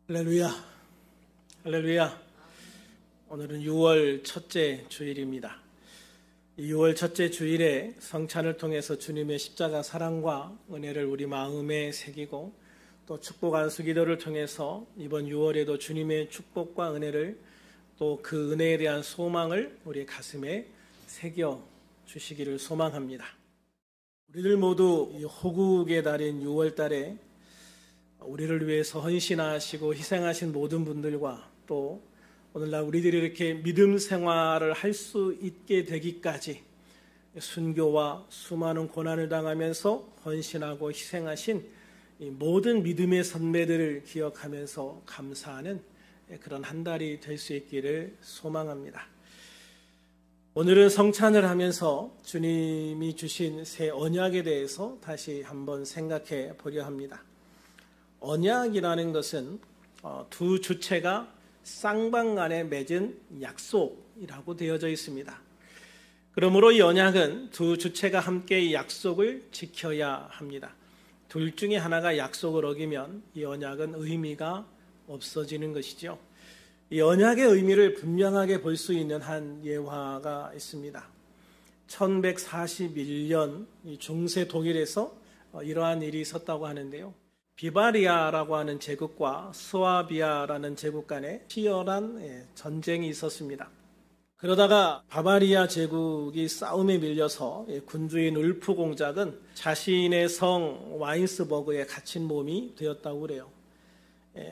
할렐루야, 할렐루야. 오늘은 6월 첫째 주일입니다. 6월 첫째 주일에 성찬을 통해서 주님의 십자가 사랑과 은혜를 우리 마음에 새기고 또 축복 안수 기도를 통해서 이번 6월에도 주님의 축복과 은혜를 또 그 은혜에 대한 소망을 우리 가슴에 새겨 주시기를 소망합니다. 우리들 모두 이 호국의 달인 6월 달에 우리를 위해서 헌신하시고 희생하신 모든 분들과 또 오늘날 우리들이 이렇게 믿음 생활을 할 수 있게 되기까지 순교와 수많은 고난을 당하면서 헌신하고 희생하신 이 모든 믿음의 선배들을 기억하면서 감사하는 그런 한 달이 될 수 있기를 소망합니다. 오늘은 성찬을 하면서 주님이 주신 새 언약에 대해서 다시 한번 생각해 보려 합니다. 언약이라는 것은 두 주체가 쌍방간에 맺은 약속이라고 되어져 있습니다. 그러므로 이 언약은 두 주체가 함께 이 약속을 지켜야 합니다. 둘 중에 하나가 약속을 어기면 이 언약은 의미가 없어지는 것이죠. 이 언약의 의미를 분명하게 볼 수 있는 한 예화가 있습니다. 1141년 중세 독일에서 이러한 일이 있었다고 하는데요. 비바리아라고 하는 제국과 스와비아라는 제국 간에 치열한 전쟁이 있었습니다. 그러다가 바바리아 제국이 싸움에 밀려서 군주인 울프 공작은 자신의 성 와인스버그에 갇힌 몸이 되었다고 그래요.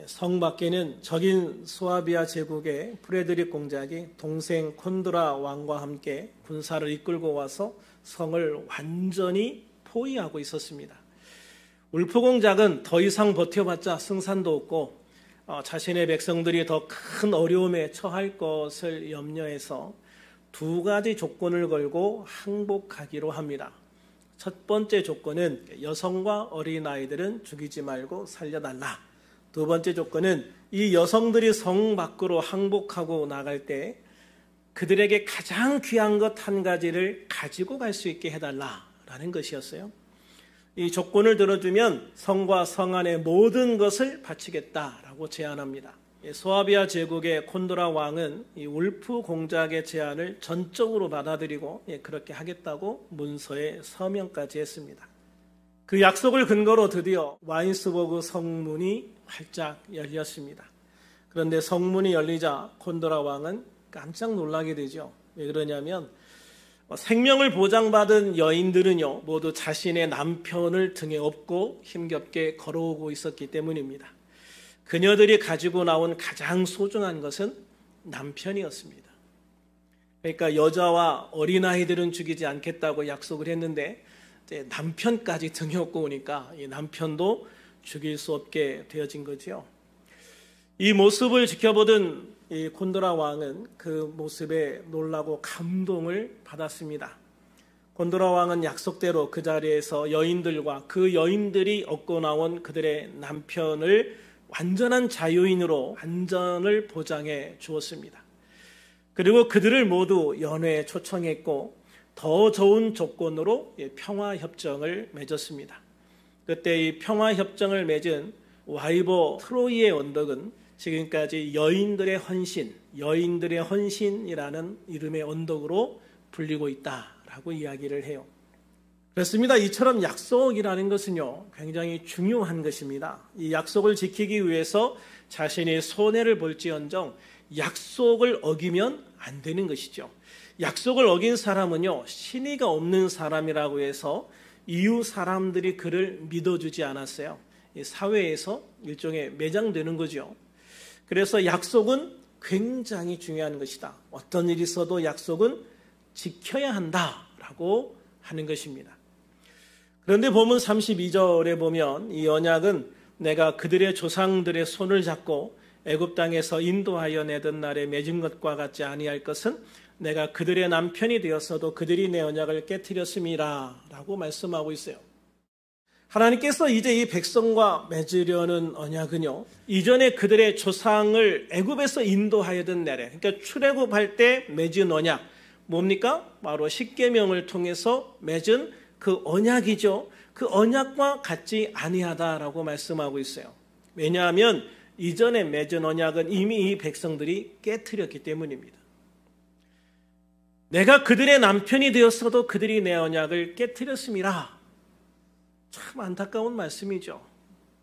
성 밖에는 적인 스와비아 제국의 프레드릭 공작이 동생 콘드라 왕과 함께 군사를 이끌고 와서 성을 완전히 포위하고 있었습니다. 울프 공작은 더 이상 버텨봤자 승산도 없고 자신의 백성들이 더 큰 어려움에 처할 것을 염려해서 두 가지 조건을 걸고 항복하기로 합니다. 첫 번째 조건은 여성과 어린아이들은 죽이지 말고 살려달라. 두 번째 조건은 이 여성들이 성 밖으로 항복하고 나갈 때 그들에게 가장 귀한 것 한 가지를 가지고 갈 수 있게 해달라라는 것이었어요. 이 조건을 들어주면 성과 성 안의 모든 것을 바치겠다라고 제안합니다. 스와비아 제국의 콘드라 왕은 이 울프 공작의 제안을 전적으로 받아들이고 그렇게 하겠다고 문서에 서명까지 했습니다. 그 약속을 근거로 드디어 와인스버그 성문이 활짝 열렸습니다. 그런데 성문이 열리자 콘드라 왕은 깜짝 놀라게 되죠. 왜 그러냐면 생명을 보장받은 여인들은요 모두 자신의 남편을 등에 업고 힘겹게 걸어오고 있었기 때문입니다. 그녀들이 가지고 나온 가장 소중한 것은 남편이었습니다. 그러니까 여자와 어린아이들은 죽이지 않겠다고 약속을 했는데 이제 남편까지 등에 업고 오니까 이 남편도 죽일 수 없게 되어진 거죠. 이 모습을 지켜보던 이 콘드라 왕은 그 모습에 놀라고 감동을 받았습니다. 콘드라 왕은 약속대로 그 자리에서 여인들과 그 여인들이 얻고 나온 그들의 남편을 완전한 자유인으로 안전을 보장해 주었습니다. 그리고 그들을 모두 연회에 초청했고 더 좋은 조건으로 평화협정을 맺었습니다. 그때 이 평화협정을 맺은 와이버 트로이의 언덕은 지금까지 여인들의 헌신이라는 이름의 언덕으로 불리고 있다라고 이야기를 해요. 그렇습니다. 이처럼 약속이라는 것은요, 굉장히 중요한 것입니다. 이 약속을 지키기 위해서 자신이 손해를 볼지언정 약속을 어기면 안 되는 것이죠. 약속을 어긴 사람은요, 신의가 없는 사람이라고 해서 이웃 사람들이 그를 믿어주지 않았어요. 이 사회에서 일종의 매장되는 거죠. 그래서 약속은 굉장히 중요한 것이다. 어떤 일이 있어도 약속은 지켜야 한다라고 하는 것입니다. 그런데 본문 32절에 보면 이 언약은 내가 그들의 조상들의 손을 잡고 애굽 땅에서 인도하여 내던 날에 맺은 것과 같지 아니할 것은 내가 그들의 남편이 되었어도 그들이 내 언약을 깨트렸음이라 라고 말씀하고 있어요. 하나님께서 이제 이 백성과 맺으려는 언약은요, 이전에 그들의 조상을 애굽에서 인도하여던 날에, 그러니까 출애굽할 때 맺은 언약, 뭡니까? 바로 십계명을 통해서 맺은 그 언약이죠. 그 언약과 같지 아니하다라고 말씀하고 있어요. 왜냐하면 이전에 맺은 언약은 이미 이 백성들이 깨트렸기 때문입니다. 내가 그들의 남편이 되었어도 그들이 내 언약을 깨트렸음이라. 참 안타까운 말씀이죠.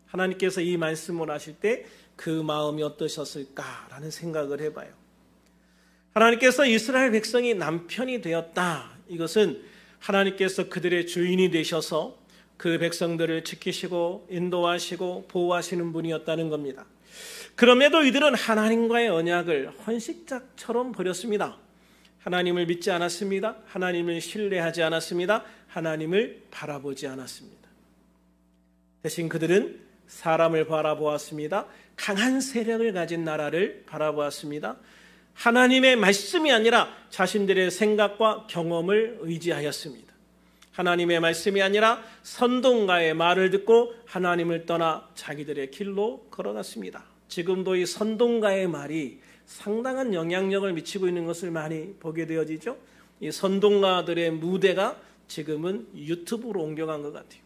하나님께서 이 말씀을 하실 때 그 마음이 어떠셨을까라는 생각을 해봐요. 하나님께서 이스라엘 백성이 남편이 되었다. 이것은 하나님께서 그들의 주인이 되셔서 그 백성들을 지키시고 인도하시고 보호하시는 분이었다는 겁니다. 그럼에도 이들은 하나님과의 언약을 헌식짝처럼 버렸습니다. 하나님을 믿지 않았습니다. 하나님을 신뢰하지 않았습니다. 하나님을 바라보지 않았습니다. 대신 그들은 사람을 바라보았습니다. 강한 세력을 가진 나라를 바라보았습니다. 하나님의 말씀이 아니라 자신들의 생각과 경험을 의지하였습니다. 하나님의 말씀이 아니라 선동가의 말을 듣고 하나님을 떠나 자기들의 길로 걸어갔습니다. 지금도 이 선동가의 말이 상당한 영향력을 미치고 있는 것을 많이 보게 되어지죠. 이 선동가들의 무대가 지금은 유튜브로 옮겨간 것 같아요.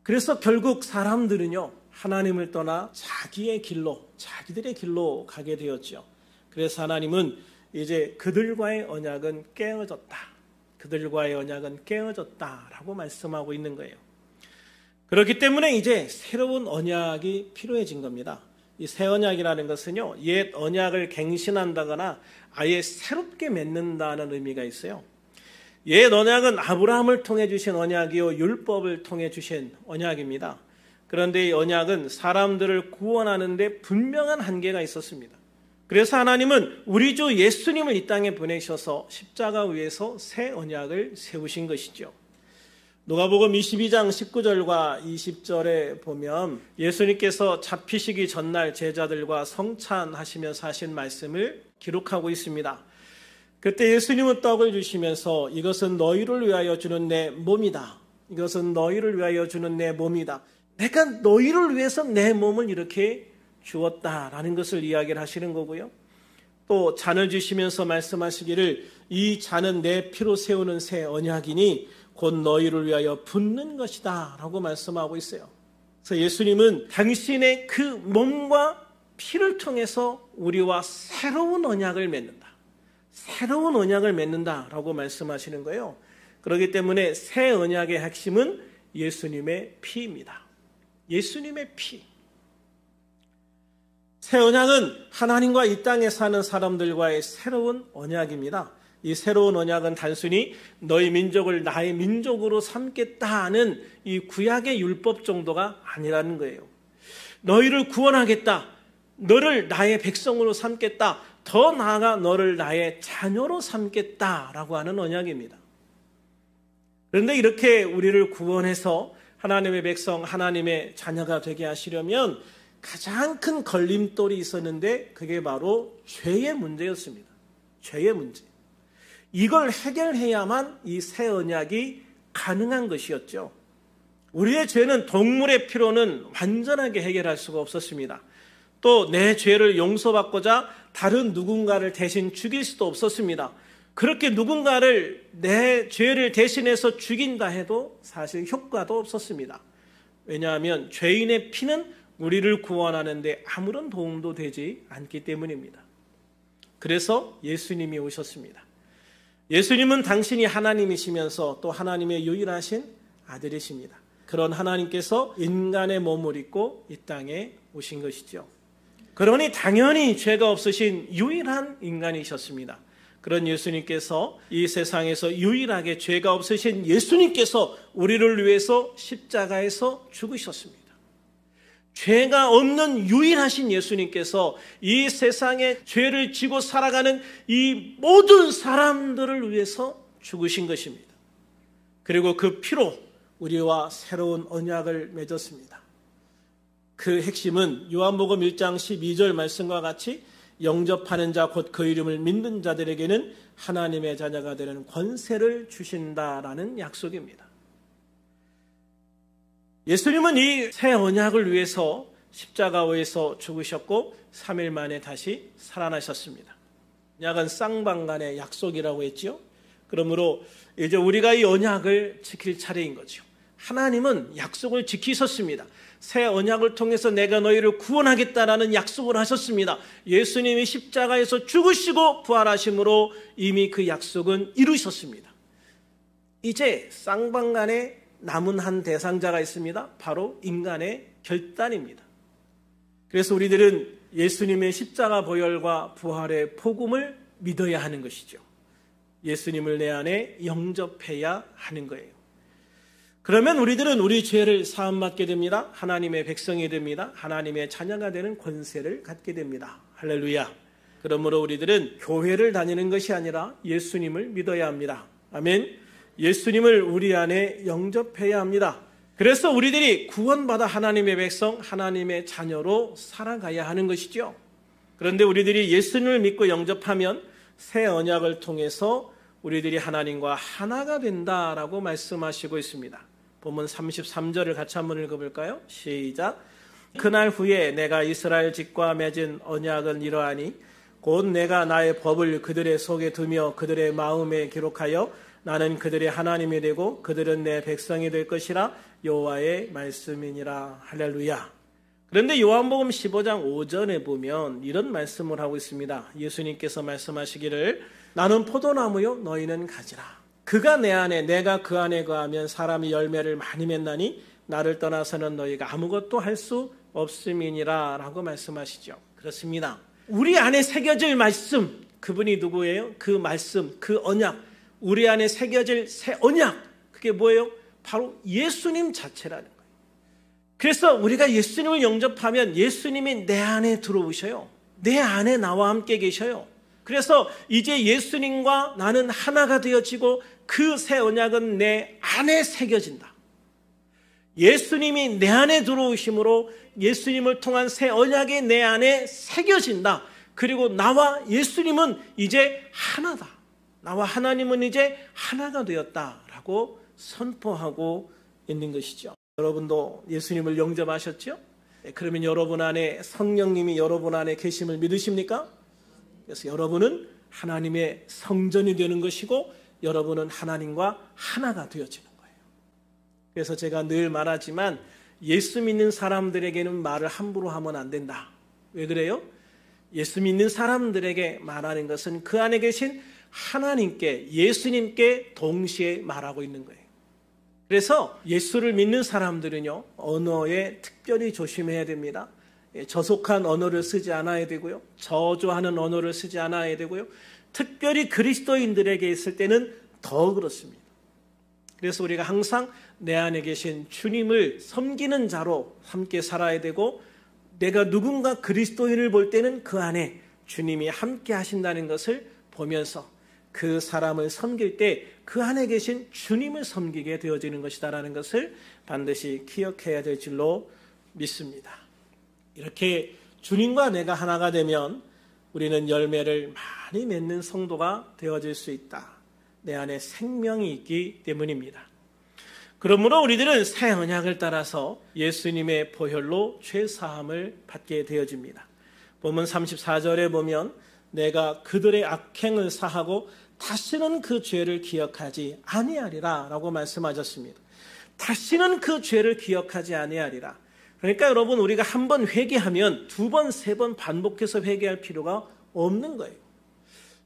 그래서 결국 사람들은요, 하나님을 떠나 자기의 길로, 자기들의 길로 가게 되었죠. 그래서 하나님은 이제 그들과의 언약은 깨어졌다. 그들과의 언약은 깨어졌다라고 말씀하고 있는 거예요. 그렇기 때문에 이제 새로운 언약이 필요해진 겁니다. 이 새 언약이라는 것은요, 옛 언약을 갱신한다거나 아예 새롭게 맺는다는 의미가 있어요. 옛 언약은 아브라함을 통해 주신 언약이요, 율법을 통해 주신 언약입니다. 그런데 이 언약은 사람들을 구원하는 데 분명한 한계가 있었습니다. 그래서 하나님은 우리 주 예수님을 이 땅에 보내셔서 십자가 위에서 새 언약을 세우신 것이죠. 누가복음 22장 19절과 20절에 보면 예수님께서 잡히시기 전날 제자들과 성찬하시면서 하신 말씀을 기록하고 있습니다. 그때 예수님은 떡을 주시면서 이것은 너희를 위하여 주는 내 몸이다. 이것은 너희를 위하여 주는 내 몸이다. 내가 너희를 위해서 내 몸을 이렇게 주었다라는 것을 이야기를 하시는 거고요. 또 잔을 주시면서 말씀하시기를 이 잔은 내 피로 세우는 새 언약이니 곧 너희를 위하여 붓는 것이다 라고 말씀하고 있어요. 그래서 예수님은 당신의 그 몸과 피를 통해서 우리와 새로운 언약을 맺는다. 새로운 언약을 맺는다라고 말씀하시는 거예요. 그렇기 때문에 새 언약의 핵심은 예수님의 피입니다. 예수님의 피. 새 언약은 하나님과 이 땅에 사는 사람들과의 새로운 언약입니다. 이 새로운 언약은 단순히 너희 민족을 나의 민족으로 삼겠다는 이 구약의 율법 정도가 아니라는 거예요. 너희를 구원하겠다. 너를 나의 백성으로 삼겠다. 더 나아가 너를 나의 자녀로 삼겠다라고 하는 언약입니다. 그런데 이렇게 우리를 구원해서 하나님의 백성, 하나님의 자녀가 되게 하시려면 가장 큰 걸림돌이 있었는데 그게 바로 죄의 문제였습니다. 죄의 문제. 이걸 해결해야만 이 새 언약이 가능한 것이었죠. 우리의 죄는 동물의 피로는 완전하게 해결할 수가 없었습니다. 또 내 죄를 용서받고자 다른 누군가를 대신 죽일 수도 없었습니다. 그렇게 누군가를 내 죄를 대신해서 죽인다 해도 사실 효과도 없었습니다. 왜냐하면 죄인의 피는 우리를 구원하는 데 아무런 도움도 되지 않기 때문입니다. 그래서 예수님이 오셨습니다. 예수님은 당신이 하나님이시면서 또 하나님의 유일하신 아들이십니다. 그런 하나님께서 인간의 몸을 입고 이 땅에 오신 것이죠. 그러니 당연히 죄가 없으신 유일한 인간이셨습니다. 그런 예수님께서 이 세상에서 유일하게 죄가 없으신 예수님께서 우리를 위해서 십자가에서 죽으셨습니다. 죄가 없는 유일하신 예수님께서 이 세상에 죄를 지고 살아가는 이 모든 사람들을 위해서 죽으신 것입니다. 그리고 그 피로 우리와 새로운 언약을 맺었습니다. 그 핵심은 요한복음 1장 12절 말씀과 같이 영접하는 자 곧 그 이름을 믿는 자들에게는 하나님의 자녀가 되는 권세를 주신다라는 약속입니다. 예수님은 이 새 언약을 위해서 십자가에서 죽으셨고 3일 만에 다시 살아나셨습니다. 언약은 쌍방간의 약속이라고 했죠. 그러므로 이제 우리가 이 언약을 지킬 차례인 거죠. 하나님은 약속을 지키셨습니다. 새 언약을 통해서 내가 너희를 구원하겠다라는 약속을 하셨습니다. 예수님이 십자가에서 죽으시고 부활하심으로 이미 그 약속은 이루셨습니다. 이제 쌍방간에 남은 한 대상자가 있습니다. 바로 인간의 결단입니다. 그래서 우리들은 예수님의 십자가 보혈과 부활의 복음을 믿어야 하는 것이죠. 예수님을 내 안에 영접해야 하는 거예요. 그러면 우리들은 우리 죄를 사함받게 됩니다. 하나님의 백성이 됩니다. 하나님의 자녀가 되는 권세를 갖게 됩니다. 할렐루야. 그러므로 우리들은 교회를 다니는 것이 아니라 예수님을 믿어야 합니다. 아멘. 예수님을 우리 안에 영접해야 합니다. 그래서 우리들이 구원받아 하나님의 백성, 하나님의 자녀로 살아가야 하는 것이죠. 그런데 우리들이 예수님을 믿고 영접하면 새 언약을 통해서 우리들이 하나님과 하나가 된다라고 말씀하시고 있습니다. 본문 33절을 같이 한번 읽어볼까요? 시작. 그날 후에 내가 이스라엘 집과 맺은 언약은 이러하니 곧 내가 나의 법을 그들의 속에 두며 그들의 마음에 기록하여 나는 그들의 하나님이 되고 그들은 내 백성이 될 것이라 여호와의 말씀이니라. 할렐루야. 그런데 요한복음 15장 5절에 보면 이런 말씀을 하고 있습니다. 예수님께서 말씀하시기를 나는 포도나무요 너희는 가지라. 그가 내 안에 내가 그 안에 거하면 사람이 열매를 많이 맺나니 나를 떠나서는 너희가 아무것도 할 수 없음이니라 라고 말씀하시죠. 그렇습니다. 우리 안에 새겨질 말씀, 그분이 누구예요? 그 말씀, 그 언약, 우리 안에 새겨질 새 언약, 그게 뭐예요? 바로 예수님 자체라는 거예요. 그래서 우리가 예수님을 영접하면 예수님이 내 안에 들어오셔요. 내 안에 나와 함께 계셔요. 그래서 이제 예수님과 나는 하나가 되어지고 그 새 언약은 내 안에 새겨진다. 예수님이 내 안에 들어오심으로 예수님을 통한 새 언약이 내 안에 새겨진다. 그리고 나와 예수님은 이제 하나다. 나와 하나님은 이제 하나가 되었다라고 선포하고 있는 것이죠. 여러분도 예수님을 영접하셨죠? 그러면 여러분 안에 성령님이 여러분 안에 계심을 믿으십니까? 그래서 여러분은 하나님의 성전이 되는 것이고 여러분은 하나님과 하나가 되어지는 거예요. 그래서 제가 늘 말하지만 예수 믿는 사람들에게는 말을 함부로 하면 안 된다. 왜 그래요? 예수 믿는 사람들에게 말하는 것은 그 안에 계신 하나님께, 예수님께 동시에 말하고 있는 거예요. 그래서 예수를 믿는 사람들은요, 언어에 특별히 조심해야 됩니다. 저속한 언어를 쓰지 않아야 되고요. 저주하는 언어를 쓰지 않아야 되고요. 특별히 그리스도인들에게 있을 때는 더 그렇습니다. 그래서 우리가 항상 내 안에 계신 주님을 섬기는 자로 함께 살아야 되고 내가 누군가 그리스도인을 볼 때는 그 안에 주님이 함께 하신다는 것을 보면서 그 사람을 섬길 때 그 안에 계신 주님을 섬기게 되어지는 것이다라는 것을 반드시 기억해야 될 줄로 믿습니다. 이렇게 주님과 내가 하나가 되면 우리는 열매를 많이 맺는 성도가 되어질 수 있다. 내 안에 생명이 있기 때문입니다. 그러므로 우리들은 새 언약을 따라서 예수님의 보혈로 죄사함을 받게 되어집니다. 본문 34절에 보면 내가 그들의 악행을 사하고 다시는 그 죄를 기억하지 아니하리라 라고 말씀하셨습니다. 다시는 그 죄를 기억하지 아니하리라. 그러니까 여러분 우리가 한 번 회개하면 두 번, 세 번 반복해서 회개할 필요가 없는 거예요.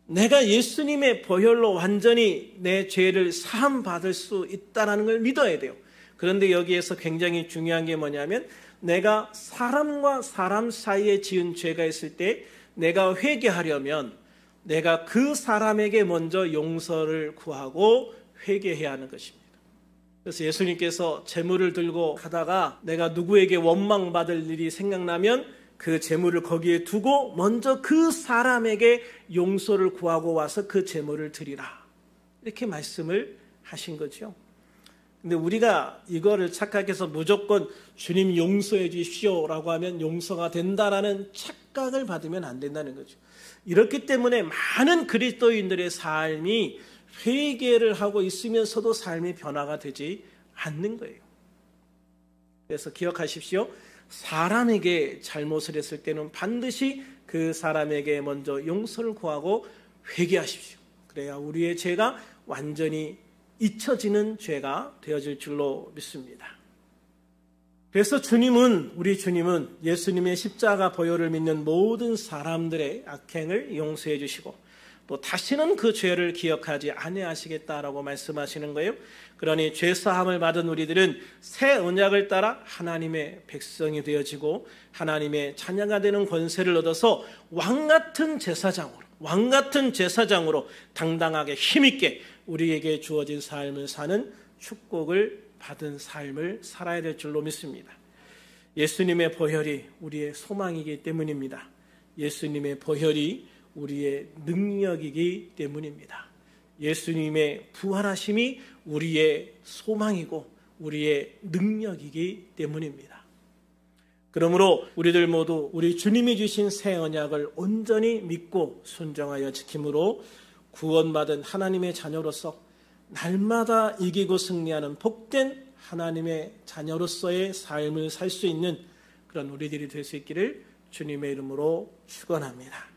내가 예수님의 보혈로 완전히 내 죄를 사함받을 수 있다는 걸 믿어야 돼요. 그런데 여기에서 굉장히 중요한 게 뭐냐면 내가 사람과 사람 사이에 지은 죄가 있을 때 내가 회개하려면 내가 그 사람에게 먼저 용서를 구하고 회개해야 하는 것입니다. 그래서 예수님께서 재물을 들고 가다가 내가 누구에게 원망받을 일이 생각나면 그 재물을 거기에 두고 먼저 그 사람에게 용서를 구하고 와서 그 재물을 드리라. 이렇게 말씀을 하신 거죠. 근데 우리가 이거를 착각해서 무조건 주님 용서해 주십시오라고 하면 용서가 된다라는 착각을 받으면 안 된다는 거죠. 이렇기 때문에 많은 그리스도인들의 삶이 회개를 하고 있으면서도 삶의 변화가 되지 않는 거예요. 그래서 기억하십시오. 사람에게 잘못을 했을 때는 반드시 그 사람에게 먼저 용서를 구하고 회개하십시오. 그래야 우리의 죄가 완전히 잊혀지는 죄가 되어질 줄로 믿습니다. 그래서 우리 주님은 예수님의 십자가 보혈을 믿는 모든 사람들의 악행을 용서해 주시고 또 다시는 그 죄를 기억하지 아니하시겠다라고 말씀하시는 거예요. 그러니 죄사함을 받은 우리들은 새 언약을 따라 하나님의 백성이 되어지고 하나님의 자녀가 되는 권세를 얻어서 왕같은 제사장으로 당당하게 힘있게 우리에게 주어진 삶을 사는 축복을 받은 삶을 살아야 될 줄로 믿습니다. 예수님의 보혈이 우리의 소망이기 때문입니다. 예수님의 보혈이 우리의 능력이기 때문입니다. 예수님의 부활하심이 우리의 소망이고 우리의 능력이기 때문입니다. 그러므로 우리들 모두 우리 주님이 주신 새 언약을 온전히 믿고 순종하여 지킴으로 구원받은 하나님의 자녀로서 날마다 이기고 승리하는 복된 하나님의 자녀로서의 삶을 살 수 있는 그런 우리들이 될 수 있기를 주님의 이름으로 축원합니다.